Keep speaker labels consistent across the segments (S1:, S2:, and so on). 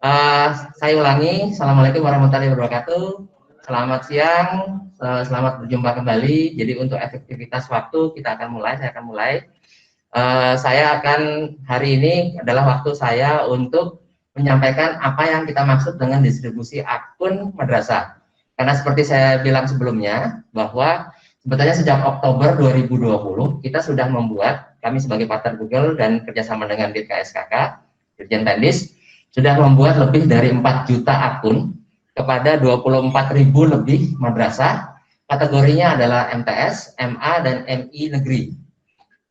S1: Saya ulangi, Assalamualaikum warahmatullahi wabarakatuh. Selamat siang, selamat berjumpa kembali. Jadi untuk efektivitas waktu kita akan mulai, saya akan mulai. Saya akan hari ini adalah waktu saya untuk menyampaikan apa yang kita maksud dengan distribusi akun madrasah. Karena seperti saya bilang sebelumnya, bahwa sebetulnya sejak Oktober 2020 kita sudah membuat, kami sebagai partner Google dan kerjasama dengan DIT KSKK, Dirjen Teknis, sudah membuat lebih dari 4 juta akun kepada 24.000 lebih madrasah. Kategorinya adalah MTS, MA, dan MI negeri.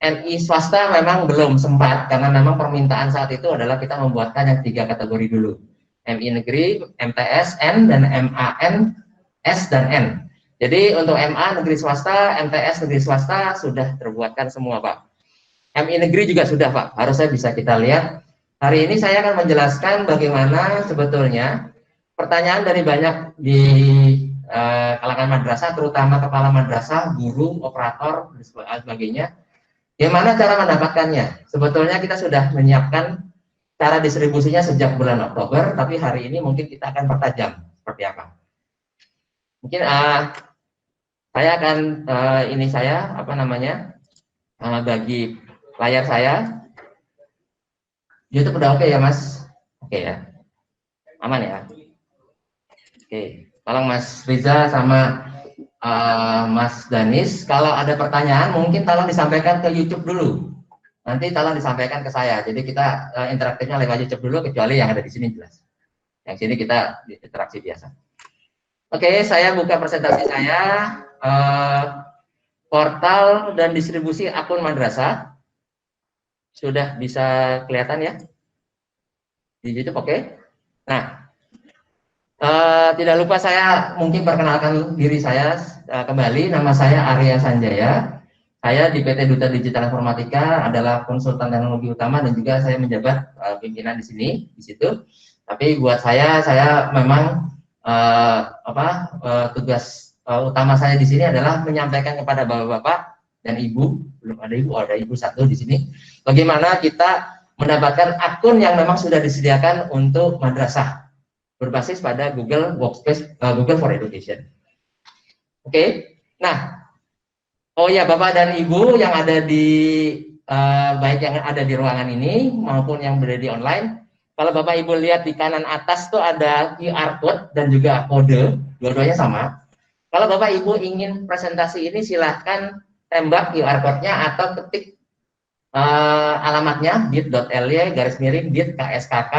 S1: MI swasta memang belum sempat, karena memang permintaan saat itu adalah kita membuatkan yang 3 kategori dulu. MI negeri, MTS, N, dan MAN, S, dan N. Jadi untuk MA negeri swasta, MTS negeri swasta sudah terbuatkan semua, Pak. MI negeri juga sudah, Pak. Harusnya bisa kita lihat. Hari ini saya akan menjelaskan bagaimana sebetulnya pertanyaan dari banyak di kalangan madrasah, terutama kepala madrasah, guru, operator, dan sebagainya. Bagaimana cara mendapatkannya? Sebetulnya kita sudah menyiapkan cara distribusinya sejak bulan Oktober, tapi hari ini mungkin kita akan pertajam seperti apa. Mungkin saya akan bagi layar saya. YouTube udah oke ya, Mas? Oke ya, aman ya. Oke, tolong Mas Riza sama Mas Danis, kalau ada pertanyaan mungkin tolong disampaikan ke YouTube dulu. Nanti tolong disampaikan ke saya. Jadi kita interaktifnya lewat YouTube dulu, kecuali yang ada di sini jelas. Yang sini kita interaksi biasa. Oke, saya buka presentasi saya. Portal dan distribusi akun madrasah. Sudah bisa kelihatan ya di YouTube, oke? Nah, tidak lupa saya mungkin perkenalkan diri saya kembali. Nama saya Arya Sanjaya. Saya di PT Duta Digital Informatika adalah konsultan teknologi utama dan juga saya menjabat pimpinan di sini, di situ. Tapi buat saya memang tugas utama saya di sini adalah menyampaikan kepada bapak-bapak dan ibu, belum ada ibu, ada ibu satu di sini, bagaimana kita mendapatkan akun yang memang sudah disediakan untuk madrasah berbasis pada Google Workspace, Google for Education. Oke. Nah, oh ya, bapak dan ibu yang ada di baik yang ada di ruangan ini maupun yang berada di online, kalau bapak ibu lihat di kanan atas tuh ada QR code dan juga kode, dua-duanya sama. Kalau bapak ibu ingin presentasi ini silahkan tembak QR code-nya atau ketik alamatnya bit.ly/dit/kskk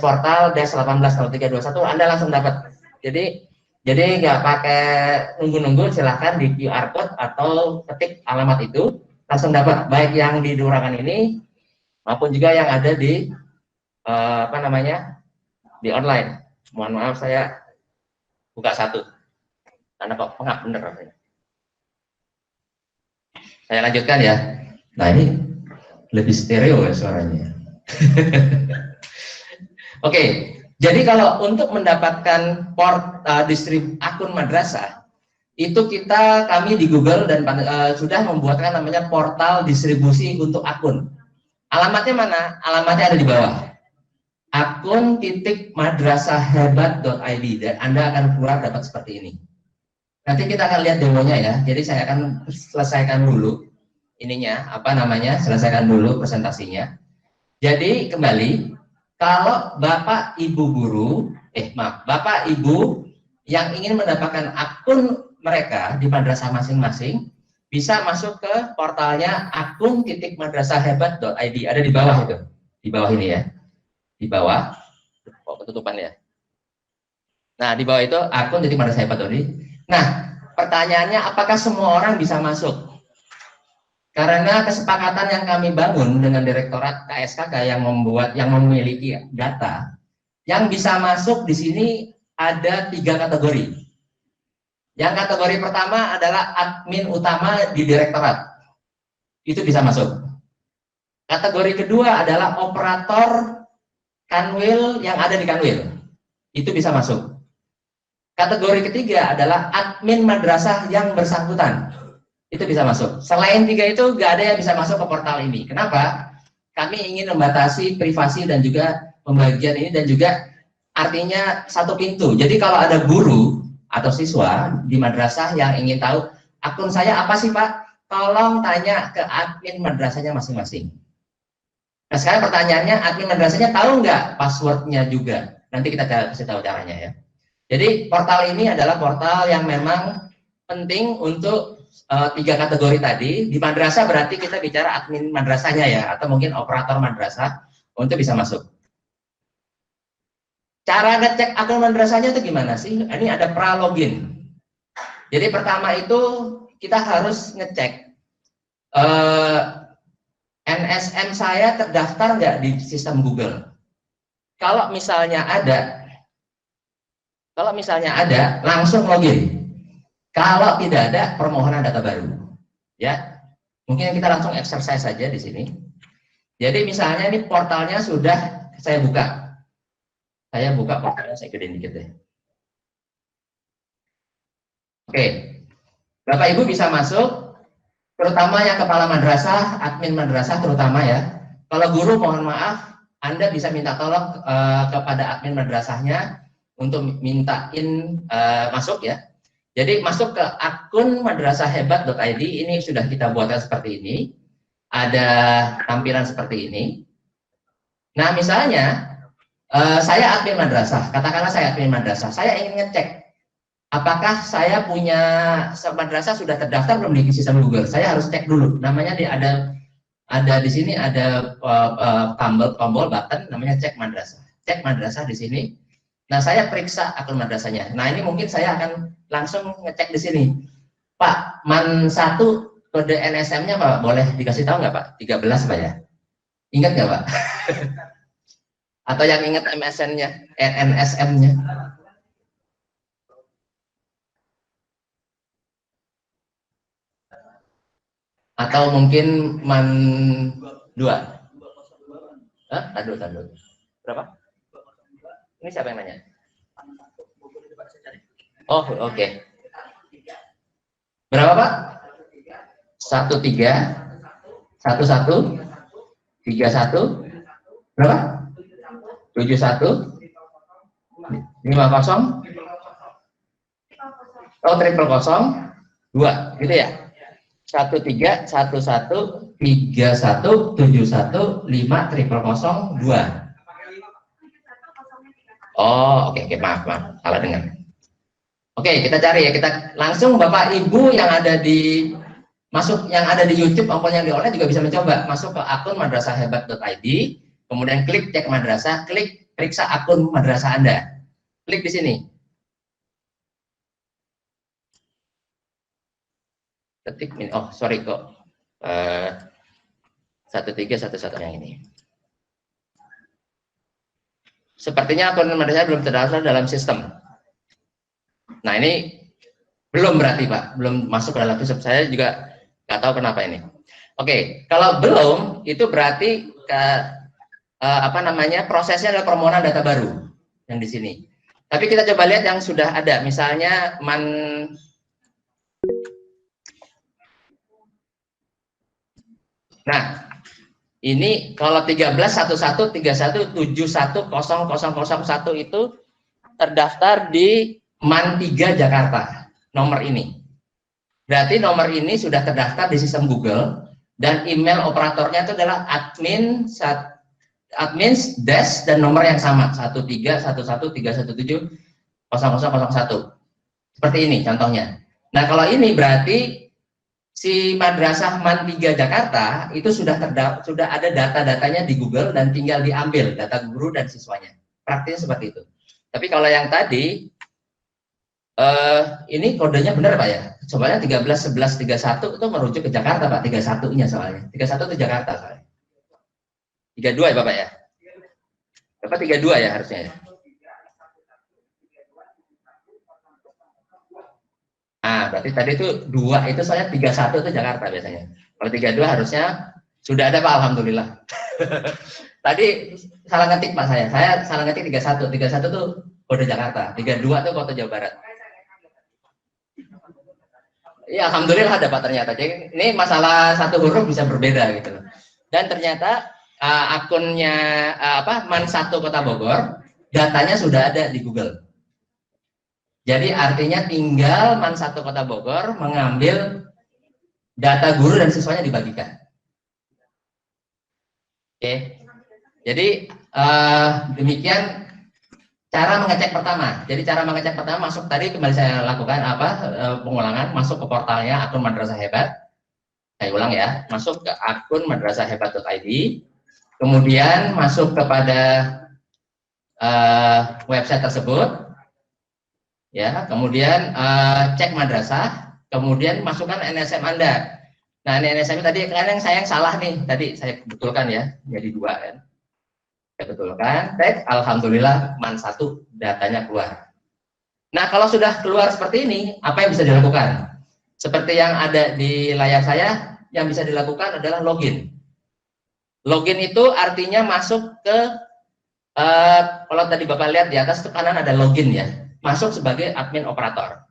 S1: portal 180321, Anda langsung dapat. Jadi nggak pakai nunggu-nunggu, silahkan di QR code atau ketik alamat itu langsung dapat, baik yang di ruangan ini maupun juga yang ada di di online. Mohon maaf saya buka satu karena kok pengap bener rasanya. Saya lanjutkan ya. Nah, ini lebih stereo ya suaranya. Oke, jadi kalau untuk mendapatkan akun madrasah, itu kami di Google dan sudah membuatkan namanya portal distribusi untuk akun. Alamatnya mana? Alamatnya ada di bawah. akun.madrasahhebat.id, dan Anda akan keluar dapat seperti ini. Nanti kita akan lihat demonya ya. Jadi saya akan selesaikan dulu selesaikan dulu presentasinya. Jadi kembali, kalau Bapak Ibu guru, Bapak Ibu yang ingin mendapatkan akun mereka di madrasah masing-masing, bisa masuk ke portalnya akun.madrasahhebat.id. Ada di bawah itu, di bawah ini ya, di bawah. Ketutupan ya. Nah, di bawah itu akun.madrasahhebat.id. Nah, pertanyaannya apakah semua orang bisa masuk? Karena kesepakatan yang kami bangun dengan Direktorat KSKK yang memiliki data, yang bisa masuk di sini ada 3 kategori. Yang kategori pertama adalah admin utama di Direktorat, itu bisa masuk. Kategori kedua adalah operator Kanwil yang ada di Kanwil, itu bisa masuk. Kategori ketiga adalah admin madrasah yang bersangkutan, itu bisa masuk. Selain 3 itu nggak ada yang bisa masuk ke portal ini. Kenapa? Kami ingin membatasi privasi dan juga pembagian ini dan juga artinya satu pintu. Jadi kalau ada guru atau siswa di madrasah yang ingin tahu akun saya apa sih Pak, tolong tanya ke admin madrasahnya masing-masing. Nah sekarang pertanyaannya, admin madrasahnya tahu nggak passwordnya juga? Nanti kita kasih tahu caranya ya. Jadi portal ini adalah portal yang memang penting untuk tiga kategori tadi. Di madrasah berarti kita bicara admin madrasahnya ya, atau mungkin operator madrasah untuk bisa masuk. Cara ngecek akun madrasahnya itu gimana sih? Ini ada pra login. Jadi pertama itu kita harus ngecek NSM saya terdaftar nggak di sistem Google. Kalau misalnya ada, langsung login. Kalau tidak ada, permohonan data baru. Ya, mungkin kita langsung exercise saja di sini. Jadi misalnya ini portalnya sudah saya buka. Saya buka portalnya, saya gedein dikit deh. Oke, Bapak Ibu bisa masuk, terutama yang kepala madrasah, admin madrasah terutama ya. Kalau guru mohon maaf, Anda bisa minta tolong kepada admin madrasahnya untuk mintain masuk ya. Jadi masuk ke akun madrasahhebat.id, ini sudah kita buatkan seperti ini. Ada tampilan seperti ini. Nah misalnya, saya admin madrasah, katakanlah saya admin madrasah, saya ingin ngecek apakah saya punya madrasah sudah terdaftar belum di sistem Google. Saya harus cek dulu. Namanya ada di sini ada tombol button namanya cek madrasah. Cek madrasah di sini. Nah, saya periksa akun madrasahnya. Nah, ini mungkin saya akan langsung ngecek di sini. Pak, man 1 kode NSM-nya Pak, boleh dikasih tahu nggak Pak? 13 Pak ya? Ingat nggak Pak? Atau yang ingat MSN-nya, NSM-nya? Atau mungkin man 2? Hah? Tadu. Berapa? Ini siapa yang nanya? Oh, oke. Okay. Berapa Pak? 13 11 31 berapa? 71 50 triple 02 gitu ya. 13 11 31 71 5 triple 02. Oh, oke, maaf, salah dengar. Oke, kita cari ya, kita langsung Bapak Ibu yang ada di YouTube maupun yang di online juga bisa mencoba masuk ke akun madrasahhebat.id, kemudian klik cek madrasah, klik periksa akun madrasah Anda. Klik di sini. Ketik ini, oh sorry kok. 1311 yang ini. Sepertinya akun madrasah belum terdaftar dalam sistem. Nah ini belum berarti Pak, belum masuk ke dalam sistem. Saya juga nggak tahu kenapa ini. Oke, kalau belum itu berarti prosesnya adalah permohonan data baru yang di sini. Tapi kita coba lihat yang sudah ada, misalnya Nah, ini kalau 13 11 31 71 0001 itu terdaftar di MAN 3 Jakarta, nomor ini. Berarti nomor ini sudah terdaftar di sistem Google dan email operatornya itu adalah admin desk dan nomor yang sama 131131700001. Seperti ini contohnya. Nah, kalau ini berarti si madrasah MAN 3 Jakarta itu sudah ada data-datanya di Google dan tinggal diambil data guru dan siswanya. Praktisnya seperti itu. Tapi kalau yang tadi ini kodenya benar Pak ya. Soalnya 13 11 31 itu merujuk ke Jakarta Pak, 31-nya soalnya. 31 itu Jakarta soalnya. 32 ya Bapak ya? Bapak 32 ya harusnya ya. Nah, berarti tadi itu 2 itu soalnya 31 itu Jakarta biasanya. Kalau 32 harusnya sudah ada Pak, alhamdulillah. Tadi salah ngetik Pak saya. Saya salah ngetik 31. 31 itu kode Jakarta, 32 itu kode Jawa Barat. Ya, alhamdulillah ada Pak ternyata. Jadi ini masalah satu huruf bisa berbeda gitu. Dan ternyata akunnya Man1 Kota Bogor, datanya sudah ada di Google. Jadi artinya tinggal Man1 Kota Bogor mengambil data guru dan siswanya dibagikan. Oke. Jadi demikian cara mengecek pertama. Jadi cara mengecek pertama masuk tadi kembali saya lakukan pengulangan, masuk ke portalnya akun Madrasah Hebat. Saya ulang ya, masuk ke akun madrasahhebat.id, kemudian masuk kepada website tersebut, ya, kemudian cek madrasah, kemudian masukkan NSM Anda. Nah, ini NSM tadi kadang saya yang salah nih, tadi saya betulkan ya, jadi 2 kan. Saya betulkan, cek, alhamdulillah Man1 datanya keluar. Nah, kalau sudah keluar seperti ini, apa yang bisa dilakukan? Seperti yang ada di layar saya, yang bisa dilakukan adalah login. Login itu artinya masuk ke, kalau tadi Bapak lihat di atas itu kanan ada login ya, masuk sebagai admin operator.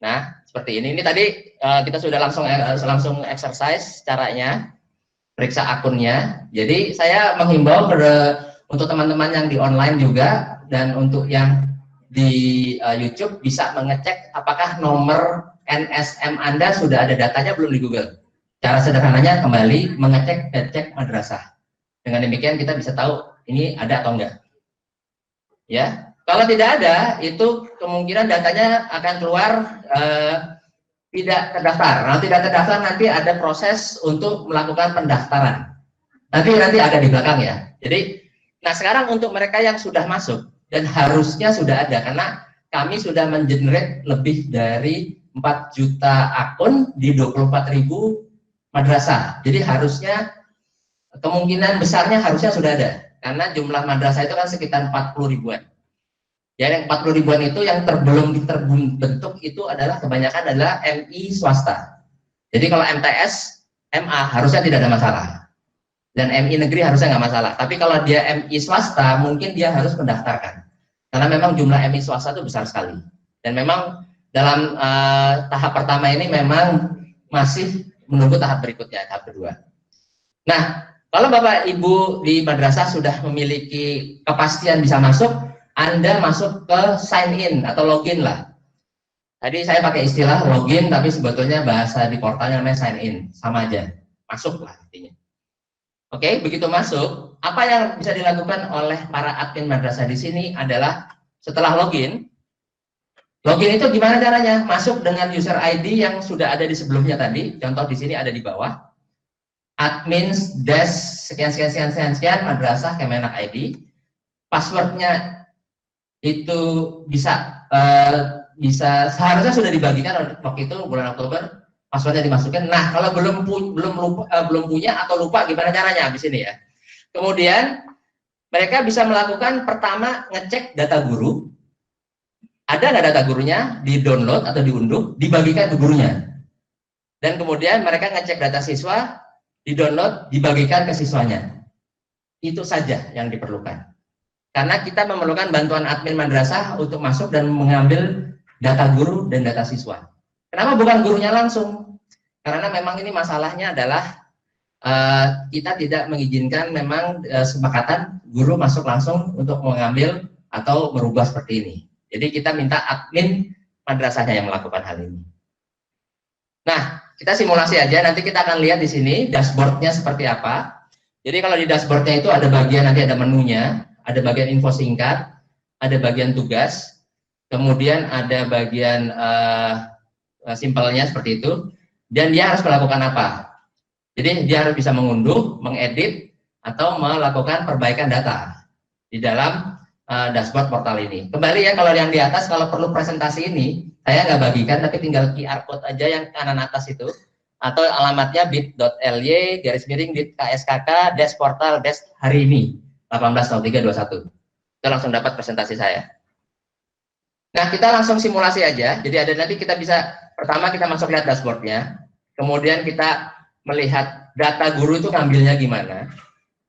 S1: Nah, seperti ini. Ini tadi kita sudah langsung exercise caranya, periksa akunnya. Jadi saya menghimbau untuk teman-teman yang di online juga dan untuk yang di YouTube bisa mengecek apakah nomor NSM Anda sudah ada datanya belum di Google. Cara sederhananya kembali mengecek cek madrasah. Dengan demikian kita bisa tahu ini ada atau enggak. Ya, kalau tidak ada, itu kemungkinan datanya akan keluar tidak terdaftar. Kalau tidak terdaftar nanti ada proses untuk melakukan pendaftaran. Nanti ada di belakang ya. Jadi, nah sekarang untuk mereka yang sudah masuk dan harusnya sudah ada karena kami sudah mengenerate lebih dari 4 juta akun di 24.000 madrasah. Jadi harusnya kemungkinan besarnya harusnya sudah ada karena jumlah madrasah itu kan sekitar 40 ribuan. Ya, yang 40 ribuan itu yang belum terbentuk itu adalah kebanyakan adalah MI swasta. Jadi kalau MTS, MA harusnya tidak ada masalah. Dan MI negeri harusnya nggak masalah. Tapi kalau dia MI swasta, mungkin dia harus mendaftarkan. Karena memang jumlah MI swasta itu besar sekali. Dan memang dalam tahap pertama ini memang masih menunggu tahap berikutnya, tahap kedua. Nah, kalau Bapak Ibu di madrasah sudah memiliki kepastian bisa masuk, Anda masuk ke sign in atau login lah. Tadi saya pakai istilah login, tapi sebetulnya bahasa di portalnya namanya sign in, sama aja. Masuk lah intinya. Oke, begitu masuk, apa yang bisa dilakukan oleh para admin madrasah di sini adalah setelah login. Login itu gimana caranya? Masuk dengan user ID yang sudah ada di sebelumnya tadi. Contoh di sini ada di bawah. Admins desk sekian madrasah Kemenak ID. Passwordnya itu bisa seharusnya sudah dibagikan waktu itu bulan Oktober, passwordnya dimasukin. Nah, kalau belum punya atau lupa gimana caranya di sini ya. Kemudian mereka bisa melakukan pertama ngecek data guru. Ada nggak data gurunya, di download atau diunduh, dibagikan ke gurunya. Dan kemudian mereka ngecek data siswa, di download, dibagikan ke siswanya. Itu saja yang diperlukan. Karena kita memerlukan bantuan admin madrasah untuk masuk dan mengambil data guru dan data siswa. Kenapa bukan gurunya langsung? Karena memang ini masalahnya adalah kita tidak mengizinkan memang kesepakatan guru masuk langsung untuk mengambil atau merubah seperti ini. Jadi kita minta admin madrasahnya yang melakukan hal ini. Nah, kita simulasi aja. Nanti kita akan lihat di sini dashboardnya seperti apa. Jadi kalau di dashboardnya itu ada bagian nanti ada menunya. Ada bagian info singkat, ada bagian tugas, kemudian ada bagian simpelnya seperti itu, dan dia harus melakukan apa? Jadi dia harus bisa mengunduh, mengedit, atau melakukan perbaikan data di dalam dashboard portal ini. Kembali ya, kalau yang di atas, kalau perlu presentasi ini, saya nggak bagikan, tapi tinggal QR code aja yang kanan atas itu, atau alamatnya bit.ly/kskk portal hari ini. 18.03.21. Kita langsung dapat presentasi saya. Nah, kita langsung simulasi aja. Jadi ada nanti kita bisa, pertama kita masuk lihat dashboardnya, kemudian kita melihat data guru itu ngambilnya gimana,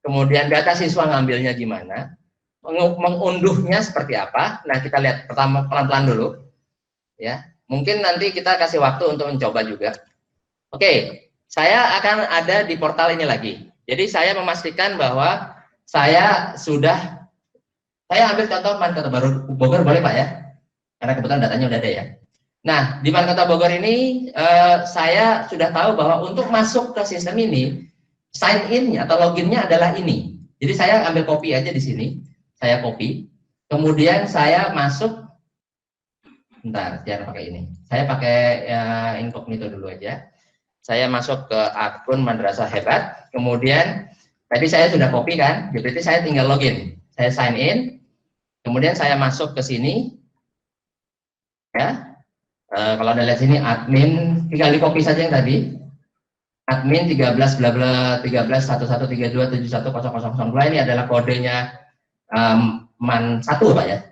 S1: kemudian data siswa ngambilnya gimana, mengunduhnya seperti apa. Nah, kita lihat pertama pelan-pelan dulu. Ya, mungkin nanti kita kasih waktu untuk mencoba juga. Oke, saya akan ada di portal ini lagi. Jadi saya memastikan bahwa saya ambil contoh Man Kota Bogor boleh Pak ya? Karena kebetulan datanya udah ada ya. Nah, di Man Kota Bogor ini saya sudah tahu bahwa untuk masuk ke sistem ini, sign in-nya atau login-nya adalah ini. Jadi saya ambil copy aja di sini, saya copy. Kemudian saya masuk, bentar, jangan pakai ini. Saya pakai incognito dulu aja. Saya masuk ke akun Madrasah Hebat, kemudian tadi saya sudah copy kan, berarti saya tinggal login. Saya sign in, kemudian saya masuk ke sini, ya. Kalau Anda lihat sini admin, tinggal di copy saja yang tadi. Admin 13 bla bla 13 1132 710002 ini adalah kodenya MAN 1 Pak ya.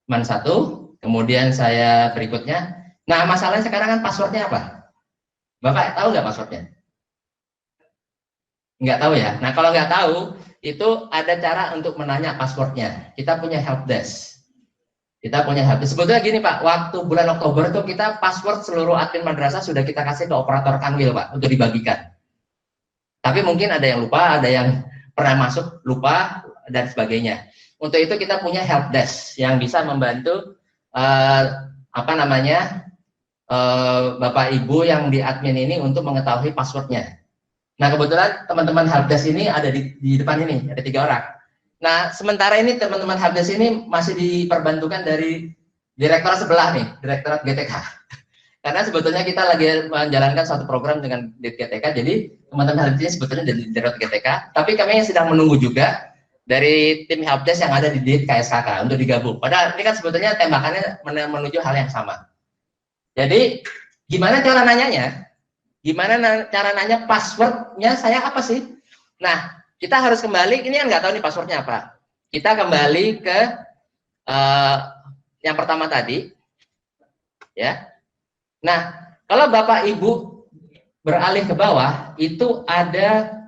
S1: MAN 1, kemudian saya berikutnya. Nah, masalahnya sekarang kan passwordnya apa? Bapak tahu nggak passwordnya? Nggak tahu ya. Nah, kalau nggak tahu, itu ada cara untuk menanya passwordnya. Kita punya helpdesk. Sebetulnya gini Pak, waktu bulan Oktober itu kita password seluruh admin madrasah sudah kita kasih ke operator Kanwil Pak untuk dibagikan. Tapi mungkin ada yang lupa, ada yang pernah masuk lupa dan sebagainya. Untuk itu kita punya helpdesk yang bisa membantu Bapak Ibu yang di admin ini untuk mengetahui passwordnya. Nah, kebetulan teman-teman helpdesk ini ada di depan ini, ada 3 orang. Nah, sementara ini teman-teman helpdesk ini masih diperbantukan dari direktorat sebelah nih, Direktorat GTK. Karena sebetulnya kita lagi menjalankan suatu program dengan GTK, jadi teman-teman helpdesk ini sebetulnya dari Direktorat GTK, tapi kami yang sedang menunggu juga dari tim helpdesk yang ada di KSKK untuk digabung. Padahal ini kan sebetulnya tembakannya menuju hal yang sama. Jadi, gimana cara nanyanya? Gimana cara nanya passwordnya saya apa sih? Nah, kita harus kembali, ini yang nggak tahu nih passwordnya apa. Kita kembali ke yang pertama tadi, ya. Nah, kalau Bapak Ibu beralih ke bawah, itu ada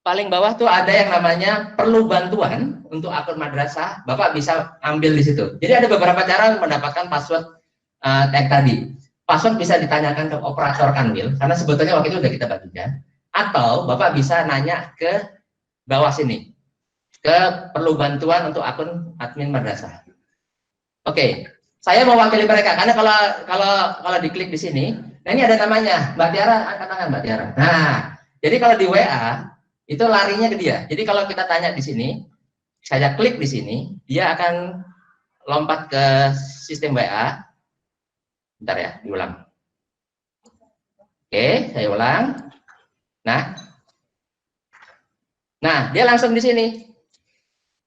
S1: paling bawah tuh ada yang namanya perlu bantuan untuk akun madrasah. Bapak bisa ambil di situ. Jadi ada beberapa cara mendapatkan password tag tadi. Password bisa ditanyakan ke operator Kanwil, karena sebetulnya waktu itu sudah kita bagikan. Atau Bapak bisa nanya ke bawah sini, ke perlu bantuan untuk akun admin madrasah. Oke, saya mewakili mereka karena kalau diklik di sini, nah ini ada namanya Mbak Tiara, angkat tangan Mbak Tiara. Nah, jadi kalau di WA itu larinya ke dia. Jadi kalau kita tanya di sini, saya klik di sini, dia akan lompat ke sistem WA. Bentar ya, diulang. Oke, saya ulang. Nah, dia langsung di sini.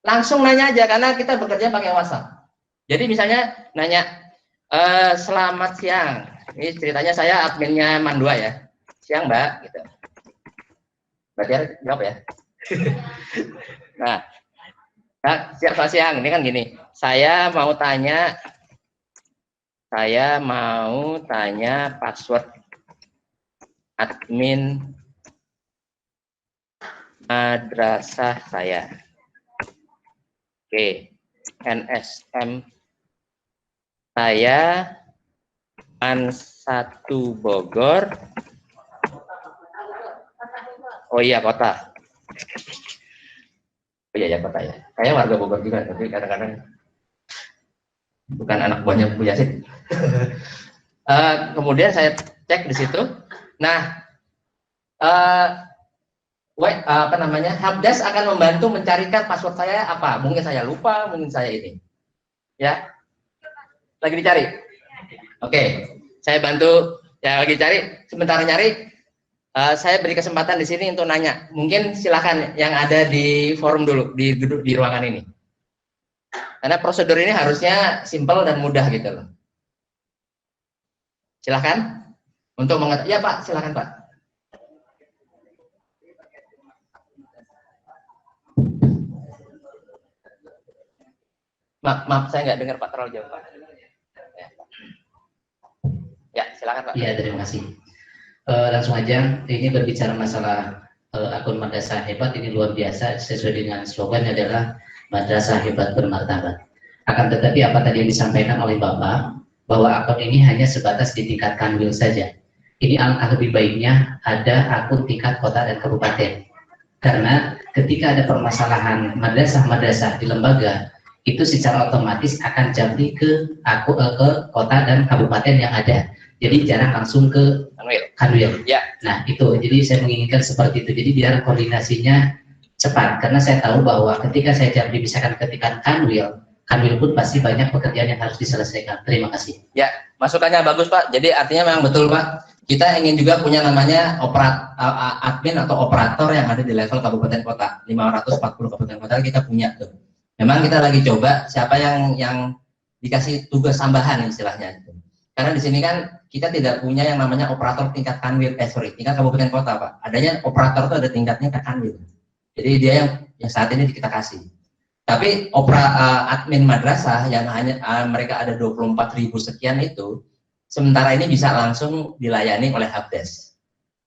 S1: Langsung nanya aja, karena kita bekerja pakai WhatsApp. Jadi misalnya nanya, selamat siang. Ini ceritanya saya adminnya MAN 2 ya. Siang Mbak, gitu. Mbak Tiara jawab ya. Nah, selamat siang. Ini kan gini, saya mau tanya password admin madrasah saya. Oke, NSM saya MAN 1 Bogor. Oh iya, kota. Oh iya ya, kota ya. Saya warga Bogor juga, tapi kadang-kadang bukan anak buahnya Bu Yasin. Kemudian saya cek di situ. Nah, helpdesk akan membantu mencarikan password saya apa. Mungkin saya lupa, mungkin saya ini. Ya, lagi dicari. Oke, saya bantu. Ya, lagi cari. Sementara nyari, saya beri kesempatan di sini untuk nanya. Mungkin silakan yang ada di forum dulu di ruangan ini. Karena prosedur ini harusnya simpel dan mudah gitu loh. Silakan untuk mengetahui. Ya Pak, silakan Pak. Maaf, saya nggak dengar Pak terlalu jauh Pak. Ya, silakan Pak.
S2: Iya, terima kasih. Langsung aja, ini berbicara masalah akun madrasah hebat, ini luar biasa. Sesuai dengan slogan adalah madrasah hebat bermartabat. Akan tetapi apa tadi yang disampaikan oleh Bapak, bahwa akun ini hanya sebatas di tingkat Kanwil saja. ini alangkah lebih baiknya ada akun tingkat kota dan kabupaten. Karena ketika ada permasalahan madrasah-madrasah di lembaga, itu secara otomatis akan jump ke kota dan kabupaten yang ada. Jadi jarang langsung ke Kanwil. Ya. Nah itu, jadi saya menginginkan seperti itu. Jadi biar koordinasinya cepat. Karena saya tahu bahwa ketika saya jump misalkan ketika Kanwil pun pasti banyak pekerjaan yang harus diselesaikan. Terima kasih.
S1: Ya, masukannya bagus Pak. Jadi artinya memang betul Pak. Kita ingin juga punya namanya admin atau operator yang ada di level kabupaten kota. 540 kabupaten kota kita punya tuh. Memang kita lagi coba siapa yang dikasih tugas tambahan istilahnya itu. Karena di sini kan kita tidak punya yang namanya operator tingkat kanwil, tingkat kabupaten kota Pak. Adanya operator itu ada tingkatnya ke kanwil. Jadi dia yang saat ini kita kasih. Tapi admin madrasah yang hanya mereka ada 24.000 sekian itu, sementara ini bisa langsung dilayani oleh helpdesk,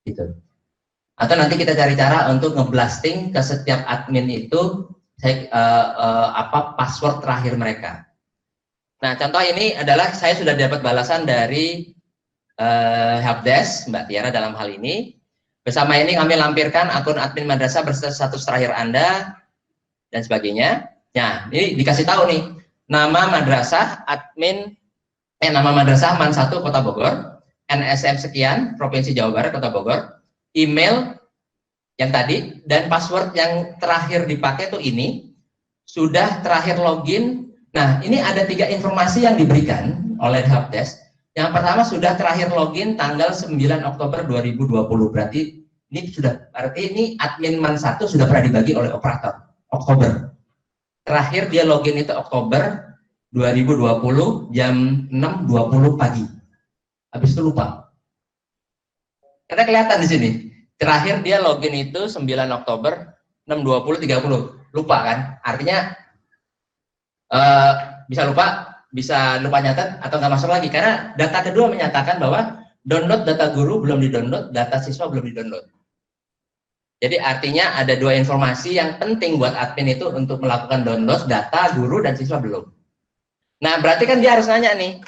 S1: gitu. Atau nanti kita cari cara untuk ngeblasting ke setiap admin itu password terakhir mereka. Nah, contoh ini adalah saya sudah dapat balasan dari helpdesk Mbak Tiara dalam hal ini. Bersama ini kami lampirkan akun admin madrasah berserta status terakhir Anda dan sebagainya. Nah, ini dikasih tahu nih nama madrasah admin nama madrasah MAN 1 Kota Bogor, NSM sekian Provinsi Jawa Barat Kota Bogor, email yang tadi dan password yang terakhir dipakai tuh ini, sudah terakhir login. Nah, ini ada 3 informasi yang diberikan oleh helpdesk. Yang pertama sudah terakhir login tanggal 9 Oktober 2020. Berarti ini admin MAN 1 sudah pernah dibagi oleh operator Oktober. Terakhir dia login itu Oktober 2020 jam 6.20 pagi. Habis itu lupa. Karena kelihatan di sini. Terakhir dia login itu 9 Oktober 6.20 30. Lupa kan? Artinya bisa lupa nyatet atau nggak masuk lagi. Karena data kedua menyatakan bahwa download data guru belum di-download, data siswa belum di-download. Jadi artinya ada 2 informasi yang penting buat admin itu untuk melakukan download data guru dan siswa belum. Nah, berarti kan dia harus nanya nih,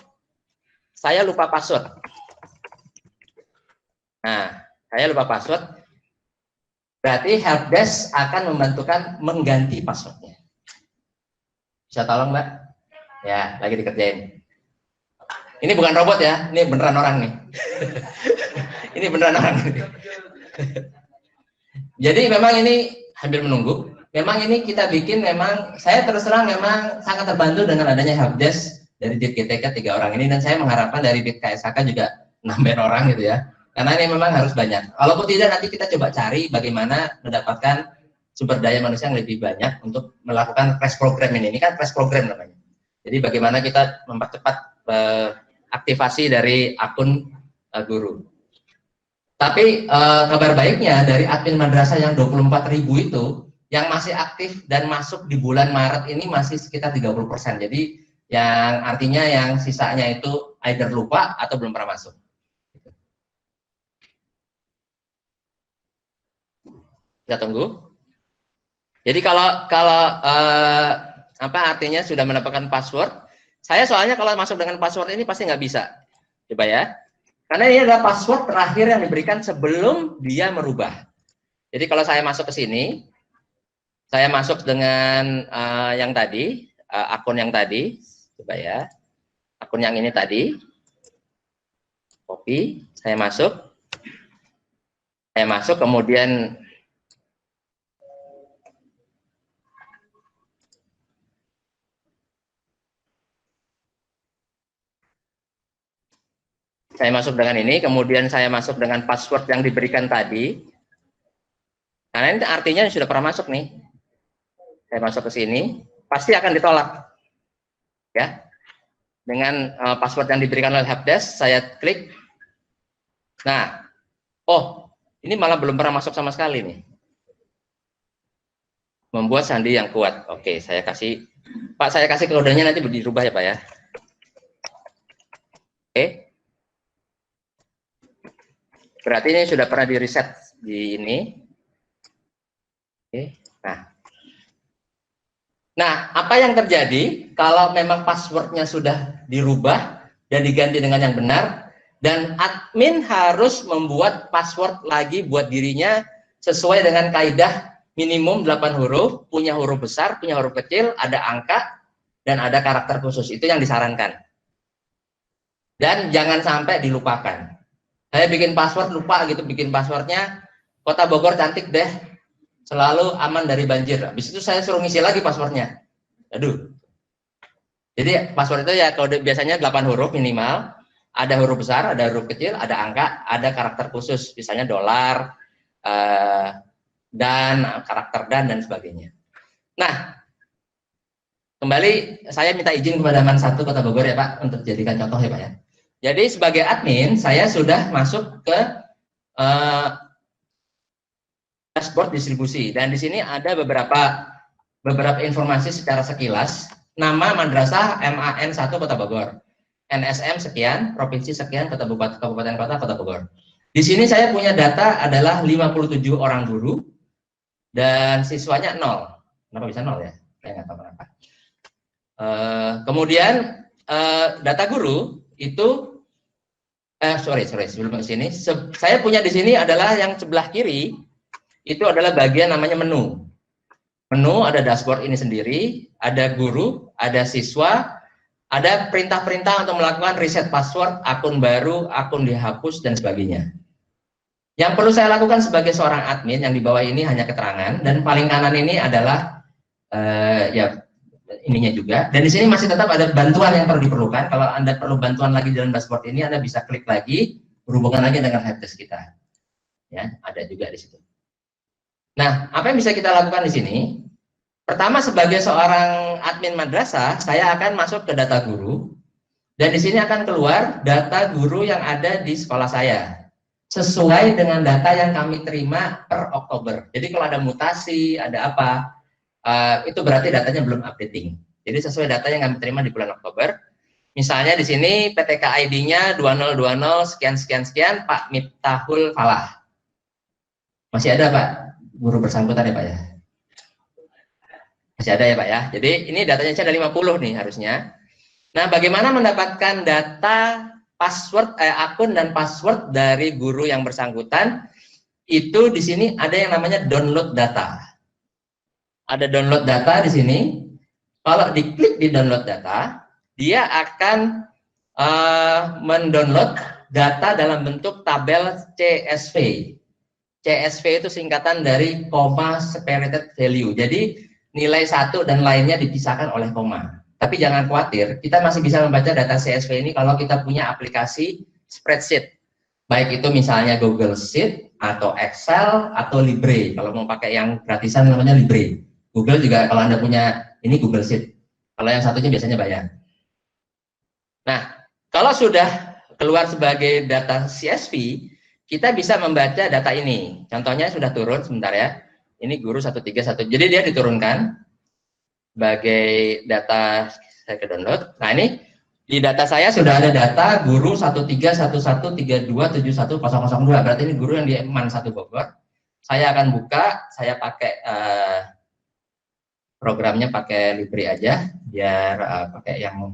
S1: saya lupa password. Nah, saya lupa password, berarti helpdesk akan membantukan mengganti passwordnya. Bisa tolong Mbak? Ya, lagi dikerjain. Ini bukan robot ya, ini beneran orang nih. Ini beneran orang. Jadi memang ini hampir menunggu. Memang ini kita bikin memang, saya terus terang memang sangat terbantu dengan adanya helpdesk dari DIT GTK 3 orang ini, dan saya mengharapkan dari DIT KSHK juga nambahin orang gitu ya. Karena ini memang harus banyak. Walaupun tidak, nanti kita coba cari bagaimana mendapatkan sumber daya manusia yang lebih banyak untuk melakukan crash program ini. Ini kan crash program namanya. Jadi bagaimana kita mempercepat aktivasi dari akun guru. Tapi kabar baiknya dari admin madrasah yang 24.000 itu yang masih aktif dan masuk di bulan Maret ini masih sekitar 30%. Jadi yang artinya yang sisanya itu either lupa atau belum pernah masuk. Kita tunggu. Jadi kalau artinya sudah mendapatkan password, saya soalnya kalau masuk dengan password ini pasti nggak bisa. Coba ya. Karena ini adalah password terakhir yang diberikan sebelum dia merubah. Jadi kalau saya masuk ke sini, saya masuk dengan yang tadi, akun yang tadi, coba ya, akun yang ini tadi, copy, saya masuk, kemudian saya masuk dengan ini, kemudian saya masuk dengan password yang diberikan tadi. Karena ini artinya sudah pernah masuk nih. Saya masuk ke sini, pasti akan ditolak. Ya. Dengan password yang diberikan oleh helpdesk, saya klik. Nah, oh, ini malah belum pernah masuk sama sekali nih. Membuat sandi yang kuat. Oke, saya kasih, Pak, saya kasih kodenya nanti dirubah ya Pak ya. Oke. Berarti ini sudah pernah di reset di ini. Oke. Nah, apa yang terjadi kalau memang passwordnya sudah dirubah dan diganti dengan yang benar? Dan admin harus membuat password lagi buat dirinya sesuai dengan kaidah minimum 8 huruf, punya huruf besar, punya huruf kecil, ada angka, dan ada karakter khusus. Itu yang disarankan. Dan jangan sampai dilupakan. Saya bikin password lupa gitu, bikin passwordnya Kota Bogor cantik deh, selalu aman dari banjir. Habis itu saya suruh ngisi lagi passwordnya. Aduh. Jadi password itu ya kode biasanya 8 huruf minimal, ada huruf besar, ada huruf kecil, ada angka, ada karakter khusus, misalnya dolar, dan karakter dan sebagainya. Nah, kembali saya minta izin kepada Man 1 Kota Bogor ya Pak, untuk jadikan contoh ya Pak ya. Jadi sebagai admin, saya sudah masuk ke dashboard distribusi, dan di sini ada beberapa informasi secara sekilas. Nama madrasah MAN 1 Kota Bogor, NSM sekian, provinsi sekian, kabupaten kota, Kota Bogor. Di sini saya punya data adalah 57 orang guru dan siswanya 0. Kenapa bisa 0 ya? Saya nggak tahu kenapa. Kemudian data guru itu sebelum ke sini, saya punya di sini adalah yang sebelah kiri itu adalah bagian namanya menu. Menu ada dashboard ini sendiri, ada guru, ada siswa, ada perintah-perintah untuk melakukan reset password, akun baru, akun dihapus, dan sebagainya. Yang perlu saya lakukan sebagai seorang admin, yang di bawah ini hanya keterangan, dan paling kanan ini adalah ya ininya juga. Dan di sini masih tetap ada bantuan yang perlu diperlukan. Kalau Anda perlu bantuan lagi dalam dashboard ini, Anda bisa klik lagi, berhubungan lagi dengan helpdesk kita. Ya, ada juga di situ. Nah, apa yang bisa kita lakukan di sini? Pertama, sebagai seorang admin madrasah, saya akan masuk ke data guru, dan di sini akan keluar data guru yang ada di sekolah saya, sesuai dengan data yang kami terima per Oktober. Jadi kalau ada mutasi, ada apa, itu berarti datanya belum updating. Jadi sesuai data yang kami terima di bulan Oktober. Misalnya di sini PTK ID-nya 2020 sekian Pak Miftahul Falah. Masih ada Pak guru bersangkutan ya Pak ya? Masih ada ya Pak ya. Jadi ini datanya ada 50 nih harusnya. Nah, bagaimana mendapatkan data password akun dan password dari guru yang bersangkutan? Itu di sini ada yang namanya download data. Ada download data di sini. Kalau diklik di download data, dia akan mendownload data dalam bentuk tabel CSV. CSV itu singkatan dari comma separated value. Jadi nilai 1 dan lainnya dipisahkan oleh koma. Tapi jangan khawatir, kita masih bisa membaca data CSV ini kalau kita punya aplikasi spreadsheet. Baik itu misalnya Google Sheet, atau Excel, atau Libre. Kalau mau pakai yang gratisan namanya Libre. Google juga kalau Anda punya, ini Google Sheet. Kalau yang satunya biasanya bayar. Nah, kalau sudah keluar sebagai data CSV, kita bisa membaca data ini. Contohnya sudah turun sebentar ya. Ini guru 131. Jadi dia diturunkan sebagai data, saya ke download. Nah, ini di data saya sudah ada data guru 13132717002. Berarti ini guru yang di MAN 1 Bogor. Saya akan buka, saya pakai programnya pakai Libre aja biar pakai yang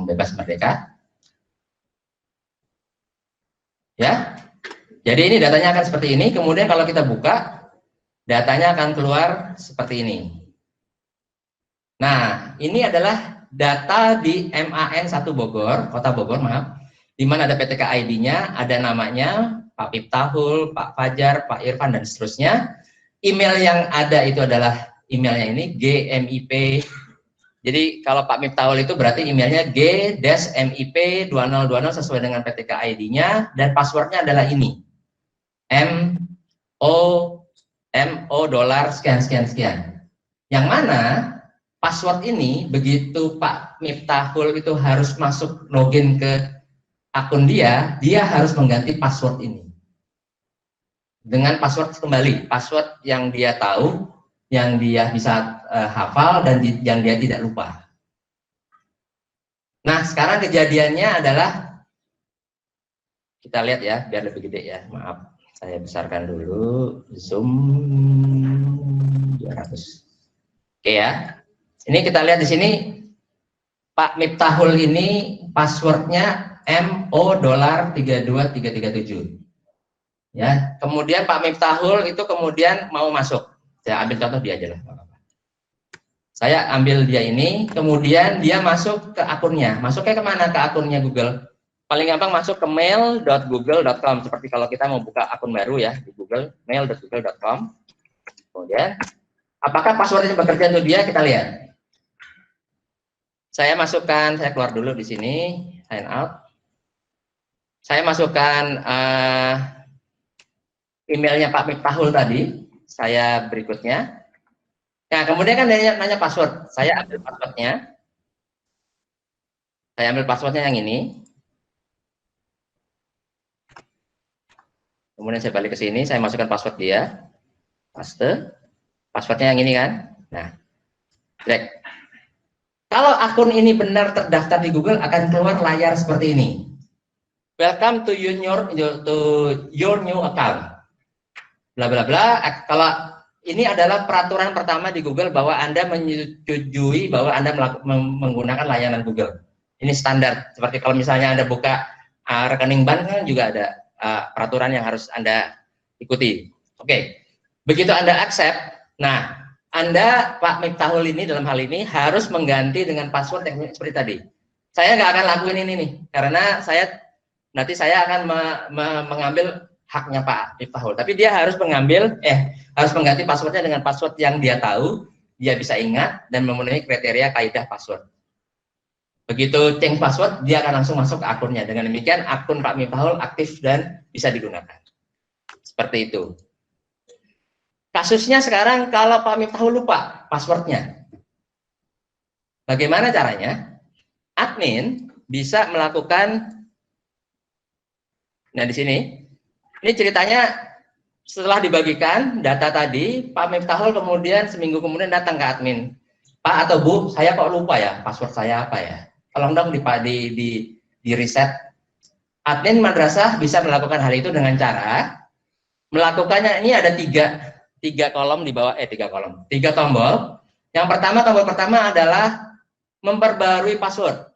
S1: bebas merdeka. Ya. Jadi ini datanya akan seperti ini. Kemudian kalau kita buka, datanya akan keluar seperti ini. Nah, ini adalah data di MAN 1 Bogor, Kota Bogor, maaf. Di mana ada PTK ID-nya, ada namanya, Pak Miftahul, Pak Fajar, Pak Irfan, dan seterusnya. Email yang ada itu adalah emailnya ini, GMIP. Jadi kalau Pak Miftahul itu berarti emailnya G-MIP 2020 sesuai dengan PTK ID-nya, dan passwordnya adalah ini. MO dolar sekian. Yang mana password ini begitu Pak Miftahul itu harus masuk login ke akun dia harus mengganti password ini dengan password kembali, password yang dia tahu, yang dia bisa hafal, dan yang dia tidak lupa. Nah, sekarang kejadiannya adalah kita lihat ya, biar lebih gede ya, maaf. Saya besarkan dulu zoom 200. Oke ya. Ini kita lihat di sini Pak Miftahul ini passwordnya MO dolar 32337. Ya, kemudian Pak Miftahul itu kemudian mau masuk. Saya ambil contoh dia aja lah. Saya ambil dia ini, kemudian dia masuk ke akunnya. Masuknya kemana? Ke akunnya Google. Paling gampang masuk ke mail.google.com. Seperti kalau kita mau buka akun baru ya di Google, mail.google.com. Kemudian, apakah passwordnya bekerja untuk dia? Kita lihat. Saya masukkan, saya keluar dulu di sini, sign out. Saya masukkan emailnya Pak Miftahul tadi. Saya berikutnya. Nah, kemudian kan dia nanya password. Saya ambil passwordnya. Saya ambil passwordnya yang ini. Kemudian saya balik ke sini, saya masukkan password dia. Paste. Passwordnya yang ini kan. Nah, cek. Kalau akun ini benar terdaftar di Google, akan keluar layar seperti ini. Welcome to your new account. Bla bla bla. Kalau ini adalah peraturan pertama di Google bahwa Anda menyetujui bahwa Anda menggunakan layanan Google. Ini standar. Seperti kalau misalnya Anda buka rekening bank kan juga ada peraturan yang harus Anda ikuti. Oke. Begitu Anda accept, nah Anda Pak Miftahul ini dalam hal ini harus mengganti dengan password yang seperti tadi. Saya nggak akan lakuin ini nih, karena nanti saya akan mengambil haknya Pak Miftahul. Tapi dia harus harus mengganti passwordnya dengan password yang dia tahu, dia bisa ingat dan memenuhi kriteria kaidah password. Begitu change password, dia akan langsung masuk ke akunnya. Dengan demikian akun Pak Miftahul aktif dan bisa digunakan. Seperti itu. Kasusnya sekarang kalau Pak Miftahul lupa passwordnya, bagaimana caranya? Admin bisa melakukan, nah di sini, ini ceritanya setelah dibagikan data tadi, Pak Miftahul kemudian seminggu kemudian datang ke admin. Pak atau Bu, saya kok lupa ya password saya apa ya? Tolong dong di reset. Admin madrasah bisa melakukan hal itu dengan cara melakukannya. Ini ada tiga kolom di bawah, tiga tombol. Yang pertama, tombol pertama adalah memperbarui password.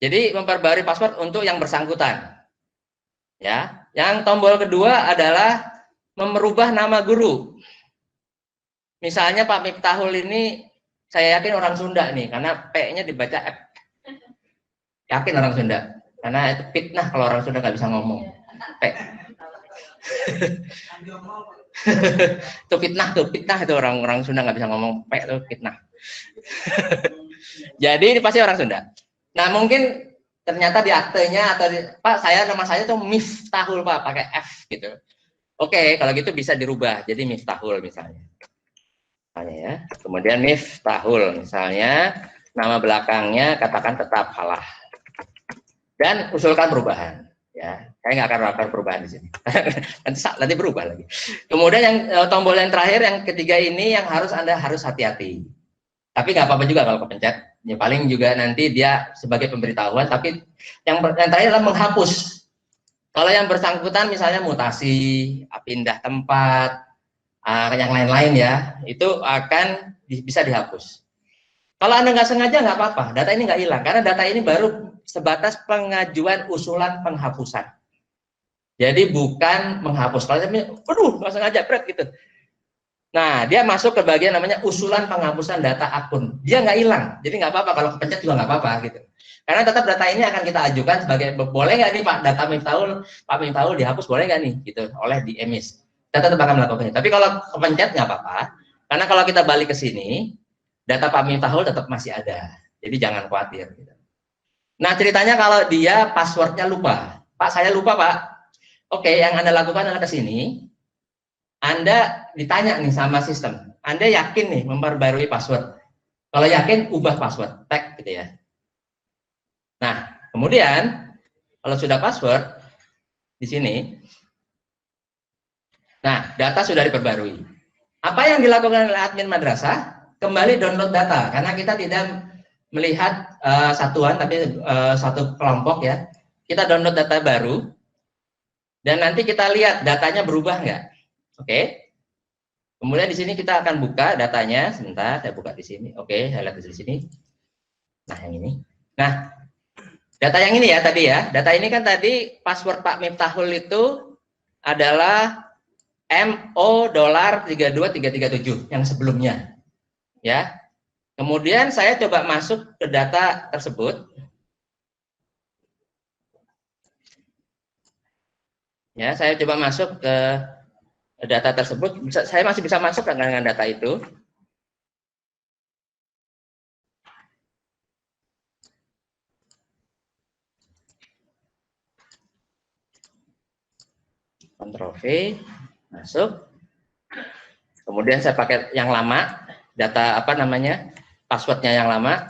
S1: Jadi memperbarui password untuk yang bersangkutan. Ya, yang tombol kedua adalah merubah nama guru. Misalnya Pak Miftahul ini, saya yakin orang Sunda nih, karena P-nya dibaca F. Yakin orang Sunda, karena itu fitnah kalau orang Sunda nggak bisa ngomong. P. Itu fitnah itu orang Sunda nggak bisa ngomong P itu fitnah. Jadi ini pasti orang Sunda. Nah mungkin ternyata di aktenya atau Pak nama saya tuh Miftahul Pak pakai F gitu. Oke, kalau gitu bisa dirubah jadi Miftahul misalnya ya. Kemudian Miftahul misalnya, nama belakangnya katakan tetap Falah dan usulkan perubahan ya. Saya nggak akan melakukan perubahan di sini. nanti berubah lagi. Kemudian yang tombol yang terakhir yang ketiga ini yang Anda harus hati-hati. Tapi nggak apa-apa juga kalau kepencet. Ya, paling juga nanti dia sebagai pemberitahuan, tapi yang terakhir adalah menghapus. Kalau yang bersangkutan misalnya mutasi, pindah tempat, yang lain-lain ya, itu akan bisa dihapus. Kalau Anda nggak sengaja nggak apa-apa, data ini nggak hilang, karena data ini baru sebatas pengajuan usulan penghapusan. Jadi bukan menghapus. Kalau saya nggak sengaja, gitu. Nah, dia masuk ke bagian namanya usulan penghapusan data akun. Dia nggak hilang, jadi nggak apa-apa. Kalau kepencet juga nggak apa-apa gitu. Karena tetap data ini akan kita ajukan sebagai, boleh nggak nih Pak, data Pak Miftahul dihapus, boleh nggak nih gitu oleh di emis. Kita tetap akan melakukannya. Tapi kalau kepencet nggak apa-apa, karena kalau kita balik ke sini, data Pak Miftahul tetap masih ada. Jadi jangan khawatir. Gitu. Nah ceritanya kalau dia passwordnya lupa, Pak saya lupa Pak. Oke, yang Anda lakukan adalah ke sini. Anda ditanya nih sama sistem, Anda yakin nih memperbarui password? Kalau yakin, ubah password, tag gitu ya. Nah, kemudian kalau sudah password di sini, nah data sudah diperbarui. Apa yang dilakukan oleh admin madrasah? Kembali download data, karena kita tidak melihat satuan, tapi satu kelompok ya. Kita download data baru, dan nanti kita lihat datanya berubah nggak. Oke. Kemudian di sini kita akan buka datanya. Sebentar, saya buka di sini. Oke, saya lihat di sini. Nah, yang ini. Nah, Data yang ini ya tadi ya. Data ini kan tadi password Pak Miftahul itu adalah MO dolar 32337 yang sebelumnya. Ya. Kemudian saya coba masuk ke data tersebut. Ya, saya coba masuk ke data tersebut. Saya masih bisa masuk dengan data itu. Ctrl V, masuk. Kemudian saya pakai yang lama, data apa namanya, passwordnya yang lama.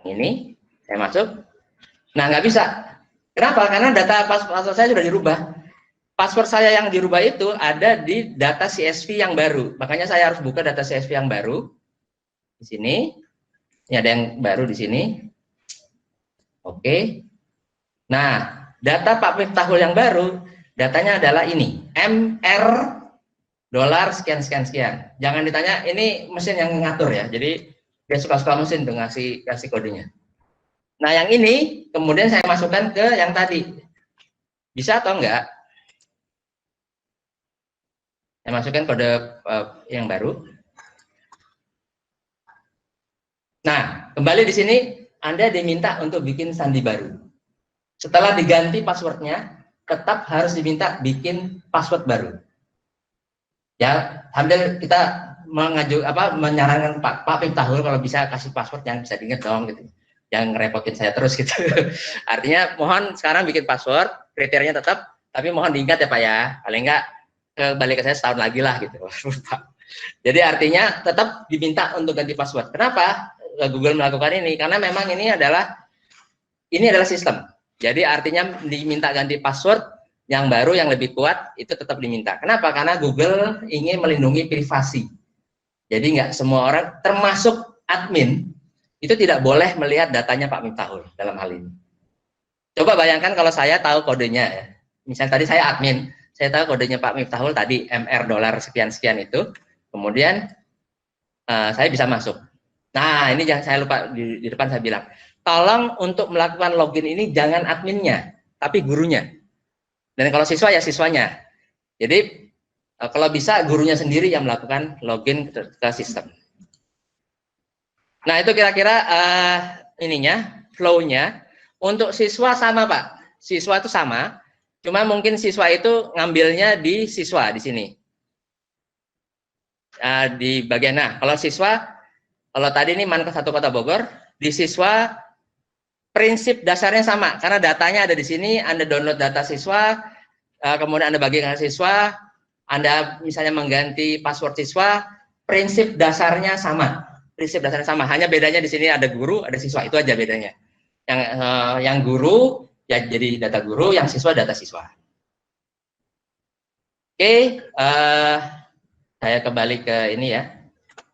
S1: Ini, saya masuk. Nah, nggak bisa. Kenapa? Karena data password saya sudah dirubah. Password saya yang dirubah itu ada di data CSV yang baru. Makanya saya harus buka data CSV yang baru. Di sini. Ini ada yang baru di sini. Oke. Nah, data Pak Miftahul yang baru, datanya adalah ini. MR dolar sekian. Jangan ditanya, ini mesin yang ngatur ya. Jadi, dia suka-suka mesin tuh ngasih kodenya. Nah, yang ini kemudian saya masukkan ke yang tadi. Bisa atau enggak? Saya masukkan kode yang baru. Nah, kembali di sini Anda diminta untuk bikin sandi baru. Setelah diganti passwordnya, tetap harus diminta bikin password baru. Ya, sambil kita menyarankan Pak Miftahul kalau bisa kasih password yang bisa diingat dong gitu. Yang ngerepotin saya terus gitu. Artinya mohon sekarang bikin password, kriterianya tetap, tapi mohon diingat ya Pak ya. Paling enggak balik ke saya setahun lagi lah gitu. Jadi artinya tetap diminta untuk ganti password. Kenapa Google melakukan ini? Karena memang ini adalah sistem. Jadi artinya diminta ganti password yang baru yang lebih kuat itu tetap diminta. Kenapa? Karena Google ingin melindungi privasi. Jadi nggak semua orang, termasuk admin, itu tidak boleh melihat datanya Pak Miftahul dalam hal ini. Coba bayangkan kalau saya tahu kodenya ya. Misalnya tadi saya admin, saya tahu kodenya Pak Miftahul tadi MR dolar sekian itu. Kemudian saya bisa masuk. Nah, ini jangan saya lupa di depan saya bilang, tolong untuk melakukan login ini jangan adminnya, tapi gurunya. Dan kalau siswa ya siswanya. Jadi kalau bisa gurunya sendiri yang melakukan login ke sistem. Nah, itu kira-kira flow-nya. Untuk siswa sama, Pak. Siswa itu sama, cuma mungkin siswa itu ngambilnya di siswa di sini. Di bagian, nah, kalau siswa, kalau tadi ini Mankes 1 Kota Bogor, di siswa prinsip dasarnya sama, karena datanya ada di sini, Anda download data siswa, kemudian Anda bagikan ke siswa, Anda misalnya mengganti password siswa, prinsip dasarnya sama. Prinsip dasarnya sama, hanya bedanya di sini ada guru, ada siswa, itu aja bedanya. Yang guru ya jadi data guru, yang siswa data siswa. Oke, saya kembali ke ini ya,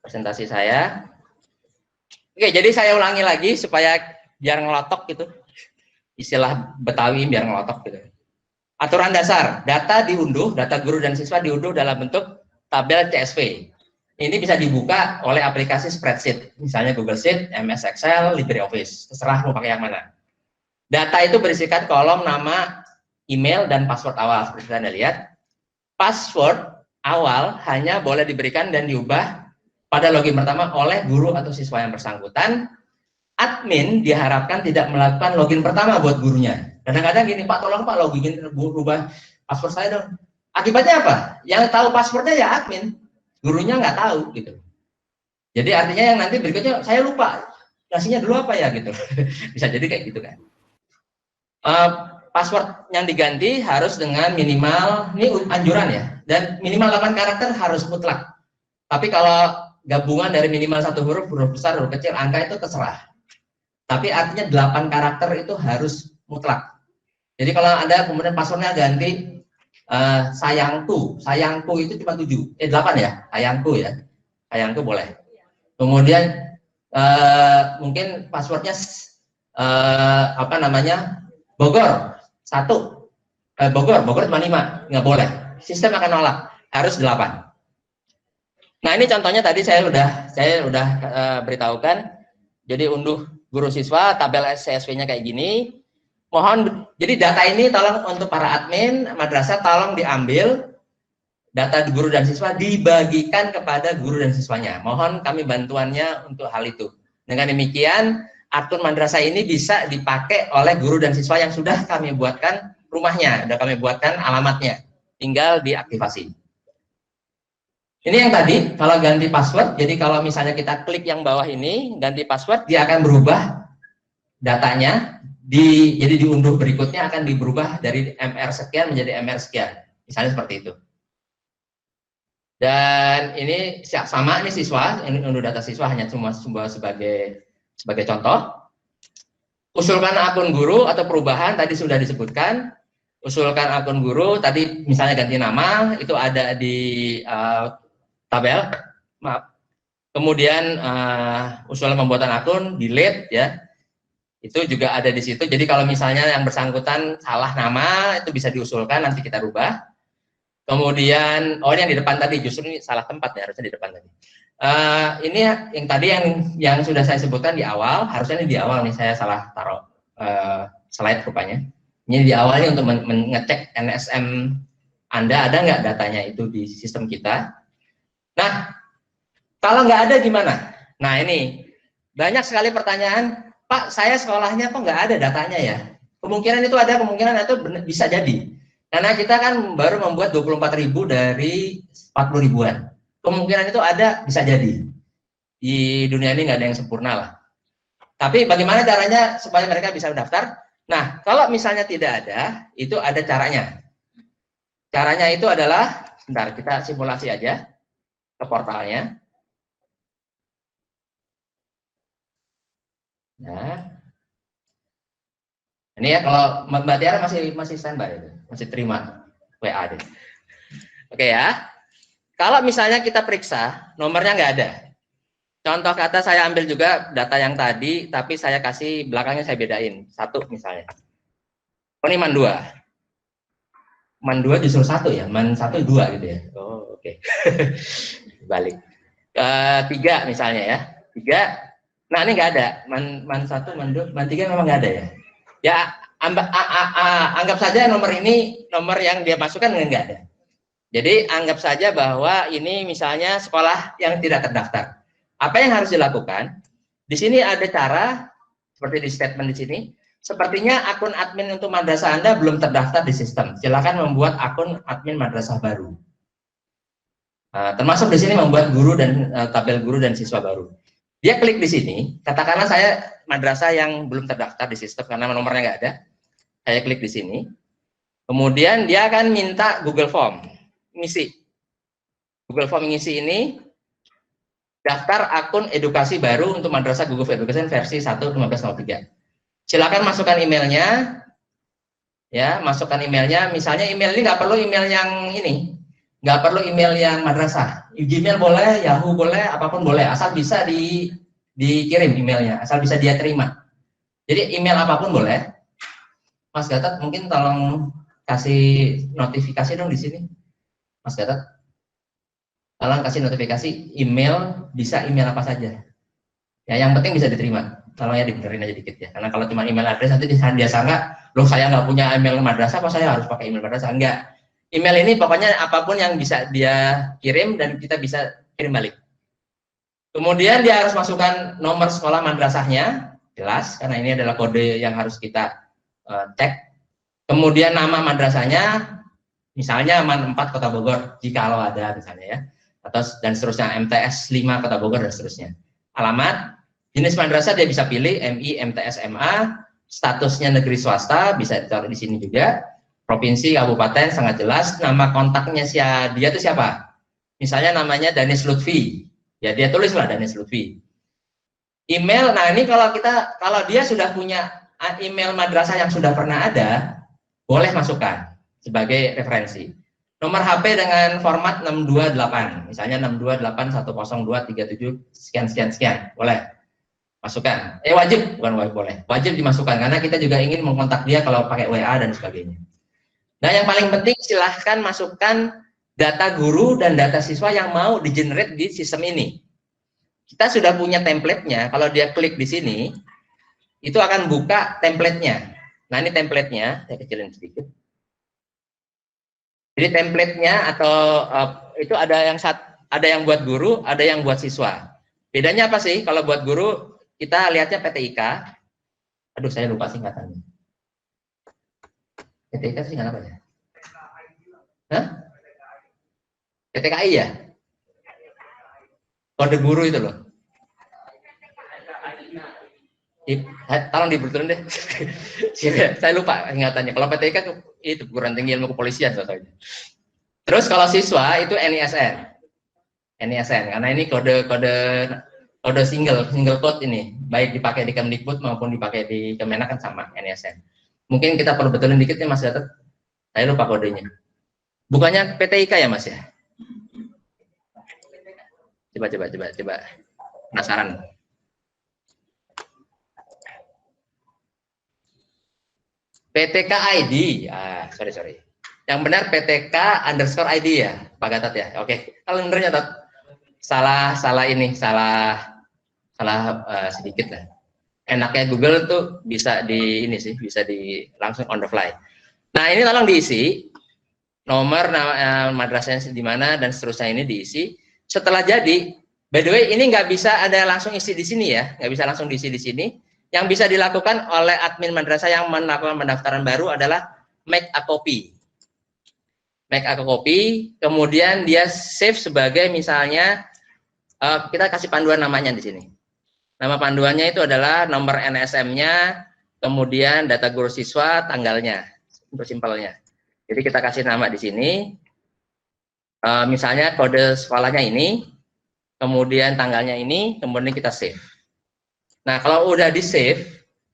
S1: presentasi saya. Oke, jadi saya ulangi lagi supaya biar ngelotok gitu, istilah Betawi biar ngelotok gitu. Aturan dasar, data diunduh, data guru dan siswa diunduh dalam bentuk tabel CSV. Ini bisa dibuka oleh aplikasi spreadsheet, misalnya Google Sheet, MS Excel, LibreOffice, terserah mau pakai yang mana. Data itu berisikan kolom nama, email, dan password awal. Seperti Anda lihat, password awal hanya boleh diberikan dan diubah pada login pertama oleh guru atau siswa yang bersangkutan. Admin diharapkan tidak melakukan login pertama buat gurunya. Kadang-kadang gini, Pak, tolong Pak login, rubah password saya dong. Akibatnya apa? Yang tahu passwordnya ya admin. Gurunya nggak tahu gitu. Jadi artinya yang nanti berikutnya saya lupa ngasihnya dulu apa ya gitu. Bisa jadi kayak gitu kan. Password yang diganti harus dengan minimal, ini anjuran ya, dan minimal 8 karakter harus mutlak. Tapi kalau gabungan dari minimal 1 huruf besar, huruf kecil, angka itu terserah. Tapi artinya 8 karakter itu harus mutlak. Jadi kalau Anda kemudian passwordnya ganti sayangku itu cuma 8 ya, sayangku boleh. Kemudian mungkin passwordnya Bogor 1, Bogor cuma 5, nggak boleh. Sistem akan nolak, harus 8. Nah ini contohnya tadi saya udah beritahukan. Jadi unduh guru siswa, tabel CSV-nya kayak gini. Mohon, jadi data ini tolong untuk para admin madrasah tolong diambil data guru dan siswa dibagikan kepada guru dan siswanya. Mohon kami bantuannya untuk hal itu. Dengan demikian, akun madrasah ini bisa dipakai oleh guru dan siswa yang sudah kami buatkan rumahnya, sudah kami buatkan alamatnya. Tinggal diaktifasi. Ini yang tadi, kalau ganti password, jadi kalau misalnya kita klik yang bawah ini, ganti password, dia akan berubah datanya. Jadi diunduh berikutnya akan berubah dari MR sekian menjadi MR sekian, misalnya seperti itu. Dan ini sama nih siswa, ini unduh data siswa hanya cuma sebagai contoh. Usulkan akun guru atau perubahan tadi sudah disebutkan. Usulkan akun guru tadi misalnya ganti nama itu ada di tabel, maaf. Kemudian usulan pembuatan akun, delete ya. Itu juga ada di situ. Jadi kalau misalnya yang bersangkutan salah nama, itu bisa diusulkan, nanti kita rubah. Kemudian, oh ini yang di depan tadi, justru ini salah tempat ya, harusnya di depan tadi. Ini yang tadi yang sudah saya sebutkan di awal, harusnya ini di awal nih, saya salah taruh slide rupanya. Ini di awalnya untuk mengecek NSM Anda, ada nggak datanya itu di sistem kita. Nah, kalau nggak ada gimana? Nah ini, banyak sekali pertanyaan, Pak, saya sekolahnya kok nggak ada datanya ya? Kemungkinan itu ada, kemungkinan itu bisa jadi. Karena kita kan baru membuat 24.000 dari 40 ribuan. Kemungkinan itu ada, bisa jadi. Di dunia ini nggak ada yang sempurna lah. Tapi bagaimana caranya supaya mereka bisa mendaftar? Nah, kalau misalnya tidak ada, itu ada caranya. Caranya itu adalah, sebentar, kita simulasi aja ke portalnya. Nah, ini ya kalau Mbak Tiara masih standby itu, masih terima WA deh. Oke ya. Kalau misalnya kita periksa nomornya nggak ada. Contoh kata saya ambil juga data yang tadi, tapi saya kasih belakangnya saya bedain satu misalnya. Oh ini man 2. Man 2 justru 1 ya, man 1 2 gitu ya. Oh oke. Balik. 3 misalnya ya. 3. Nah ini nggak ada, man 1, man 2, man 3 memang nggak ada ya. Ya anggap saja nomor ini nomor yang dia masukkan nggak ada. Jadi anggap saja bahwa ini misalnya sekolah yang tidak terdaftar. Apa yang harus dilakukan? Di sini ada cara seperti di statement di sini. Sepertinya akun admin untuk madrasah Anda belum terdaftar di sistem. Silakan membuat akun admin madrasah baru. Termasuk di sini membuat guru dan tabel guru dan siswa baru. Dia klik di sini, katakanlah saya madrasah yang belum terdaftar di sistem karena nomornya nggak ada. Saya klik di sini. Kemudian dia akan minta Google Form, ngisi. Google Form ngisi ini, daftar akun edukasi baru untuk madrasah Google Education versi 1.15.03. Silakan masukkan emailnya, ya, masukkan emailnya. Misalnya email ini nggak perlu email yang ini, nggak perlu email yang madrasah. Gmail boleh, Yahoo boleh, apapun boleh, asal bisa dikirim emailnya, asal bisa dia terima. Jadi email apapun boleh. Mas Gatot mungkin tolong kasih notifikasi dong di sini, Mas Gatot. Tolong kasih notifikasi email, bisa email apa saja. Ya yang penting bisa diterima. Tolong ya dibenerin aja dikit ya. Karena kalau cuma email address nanti dia sangka, loh saya nggak punya email madrasah, apa saya harus pakai email madrasah? Enggak. Email ini pokoknya apapun yang bisa dia kirim dan kita bisa kirim balik. Kemudian dia harus masukkan nomor sekolah madrasahnya, jelas, karena ini adalah kode yang harus kita cek. Kemudian nama madrasahnya, misalnya MAN 4 Kota Bogor, jika kalau ada misalnya ya, atau dan seterusnya, MTS 5 Kota Bogor dan seterusnya. Alamat, jenis madrasah dia bisa pilih MI, MTS, MA, statusnya negeri swasta, bisa ditaruh di sini juga. Provinsi, kabupaten, sangat jelas. Nama kontaknya dia itu siapa? Misalnya namanya Danis Lutfi. Ya dia tulislah Danis Lutfi. Email, nah ini kalau dia sudah punya email madrasah yang sudah pernah ada, boleh masukkan sebagai referensi. Nomor HP dengan format 628. Misalnya 628102377 sekian. Boleh. Masukkan. Wajib, bukan boleh. Wajib dimasukkan karena kita juga ingin mengkontak dia kalau pakai WA dan sebagainya. Nah, yang paling penting silahkan masukkan data guru dan data siswa yang mau di-generate di sistem ini. Kita sudah punya template-nya, kalau dia klik di sini, itu akan buka template-nya. Nah, ini template-nya, saya kecilin sedikit. Jadi template-nya atau itu ada yang buat guru, ada yang buat siswa. Bedanya apa sih? Kalau buat guru kita lihatnya PTIK. Aduh, saya lupa singkatannya. PTIK singkatan apa ya? Hah? PTKI ya? Kode guru itu loh. Tolong dibetulin deh. Saya lupa ingatannya. Kalau PTIK itu perguruan tinggi ilmu kepolisian soalnya. Terus kalau siswa itu NISN. NISN karena ini kode single code ini, baik dipakai di Kemdikbud maupun dipakai di Kemenak kan sama NISN. Mungkin kita perlu betulin dikit ya Mas Gatot. Saya lupa kodenya. Bukannya PTIK ya Mas ya? Coba. Penasaran. PTK ID, sorry. Yang benar PTK_ID ya, Pak Gatot ya. Oke, kalau benernya Gatot. Salah sedikit lah. Enaknya Google tuh bisa langsung on the fly. Nah, ini tolong diisi nomor madrasahnya di mana dan seterusnya ini diisi. Setelah jadi, by the way ini nggak bisa ada langsung isi di sini ya, nggak bisa langsung diisi di sini. Yang bisa dilakukan oleh admin madrasah yang melakukan pendaftaran baru adalah make a copy. Make a copy, kemudian dia save sebagai misalnya kita kasih panduan namanya di sini. Nama panduannya itu adalah nomor NSM-nya, kemudian data guru siswa, tanggalnya, untuk simpelnya. Jadi kita kasih nama di sini, misalnya kode sekolahnya ini, kemudian tanggalnya ini, kemudian kita save. Nah, kalau udah di save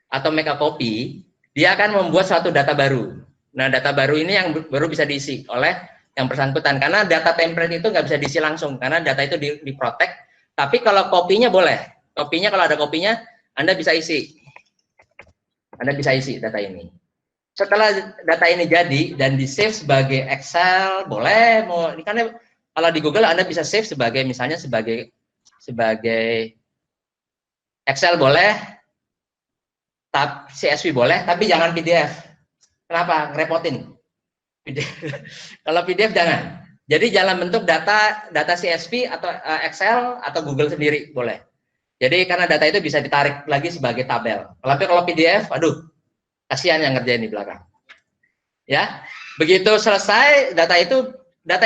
S1: atau make a copy, dia akan membuat suatu data baru. Nah, data baru ini yang baru bisa diisi oleh yang bersangkutan. Karena data template itu nggak bisa diisi langsung, karena data itu diprotect. Tapi kalau kopinya boleh. Kopinya kalau ada kopinya, Anda bisa isi. Anda bisa isi data ini. Setelah data ini jadi dan di save sebagai Excel, boleh. Karena kalau di Google Anda bisa save sebagai misalnya sebagai Excel boleh, CSV boleh, tapi jangan PDF. Kenapa? Ngerepotin. Kalau PDF jangan. Jadi jangan bentuk data CSV atau Excel atau Google sendiri boleh. Jadi karena data itu bisa ditarik lagi sebagai tabel. Tapi kalau PDF, aduh, kasihan yang ngerjain di belakang. Ya, begitu selesai data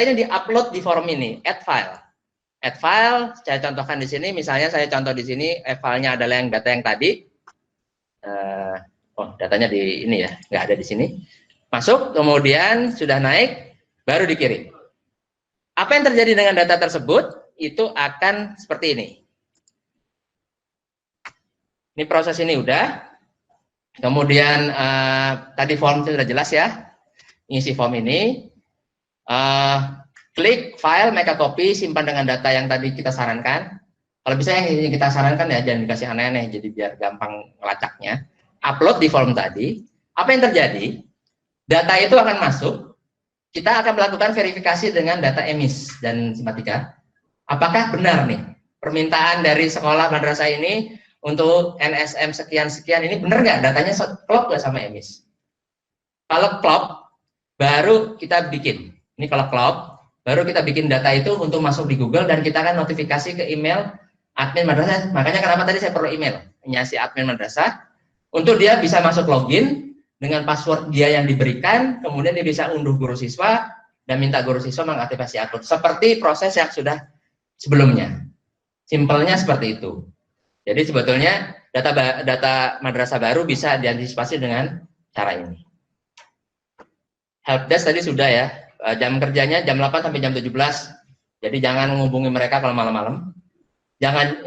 S1: ini diupload di form ini, add file. Add file, saya contohkan di sini, misalnya saya contoh di sini, filenya adalah yang data yang tadi. Datanya di ini ya, nggak ada di sini. Masuk, kemudian sudah naik, baru dikirim. Apa yang terjadi dengan data tersebut? Itu akan seperti ini. Ini proses ini udah. Kemudian tadi form sudah jelas ya, ngisi form ini. Klik file, make a copy, simpan dengan data yang tadi kita sarankan. Kalau bisa yang kita sarankan ya, jangan dikasih aneh-aneh, jadi biar gampang ngelacaknya. Upload di form tadi. Apa yang terjadi? Data itu akan masuk. Kita akan melakukan verifikasi dengan data emis dan simatika. Apakah benar nih permintaan dari sekolah madrasah ini untuk NSM sekian-sekian ini benar nggak? Datanya klop nggak sama emis? Kalau klop, baru kita bikin. Ini kalau klop, baru kita bikin data itu untuk masuk di Google dan kita akan notifikasi ke email admin madrasah. Makanya kenapa tadi saya perlu email si admin madrasah untuk dia bisa masuk login dengan password dia yang diberikan, kemudian dia bisa unduh guru siswa dan minta guru siswa mengaktifasi akun. Seperti proses yang sudah sebelumnya. Simpelnya seperti itu. Jadi sebetulnya data madrasah baru bisa diantisipasi dengan cara ini. Helpdesk tadi sudah ya. Jam kerjanya jam 8 sampai jam 17. Jadi jangan menghubungi mereka kalau malam-malam. Jangan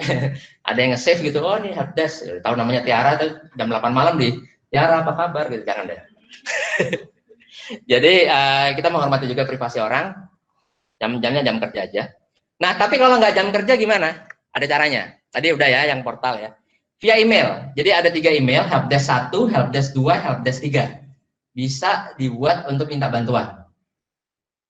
S1: ada yang nge-save gitu, oh ini helpdesk, tahu namanya Tiara, jam 8 malam di Tiara apa kabar gitu, jangan deh. Jadi kita menghormati juga privasi orang, jam-jamnya jam kerja aja. Nah tapi kalau nggak jam kerja gimana? Ada caranya. Tadi udah ya yang portal ya. Via email. Jadi ada 3 email, helpdesk 1, helpdesk 2, helpdesk 3. Bisa dibuat untuk minta bantuan.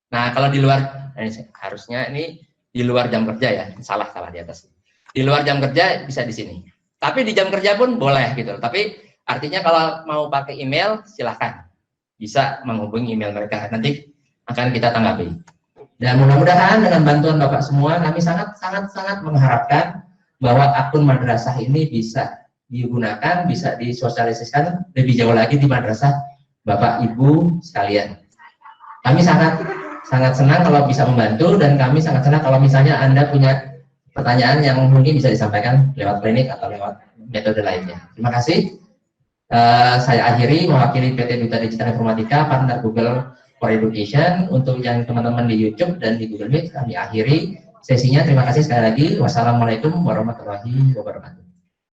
S1: Nah kalau di luar, harusnya ini di luar jam kerja ya, salah di atas. Di luar jam kerja bisa di sini. Tapi di jam kerja pun boleh gitu. Tapi artinya kalau mau pakai email silahkan, bisa menghubungi email mereka, nanti akan kita tanggapi. Dan mudah-mudahan dengan bantuan Bapak semua, kami sangat mengharapkan bahwa akun madrasah ini bisa digunakan, bisa disosialisasikan lebih jauh lagi di madrasah Bapak Ibu sekalian. Kami sangat senang kalau bisa membantu, dan kami sangat senang kalau misalnya Anda punya pertanyaan yang mungkin bisa disampaikan lewat klinik atau lewat metode lainnya. Terima kasih. Saya akhiri mewakili PT Duta Digital Informatika, partner Google for Education. Untuk yang teman-teman di YouTube dan di Google Meet, kami akhiri sesinya. Terima kasih sekali lagi. Wassalamualaikum warahmatullahi wabarakatuh.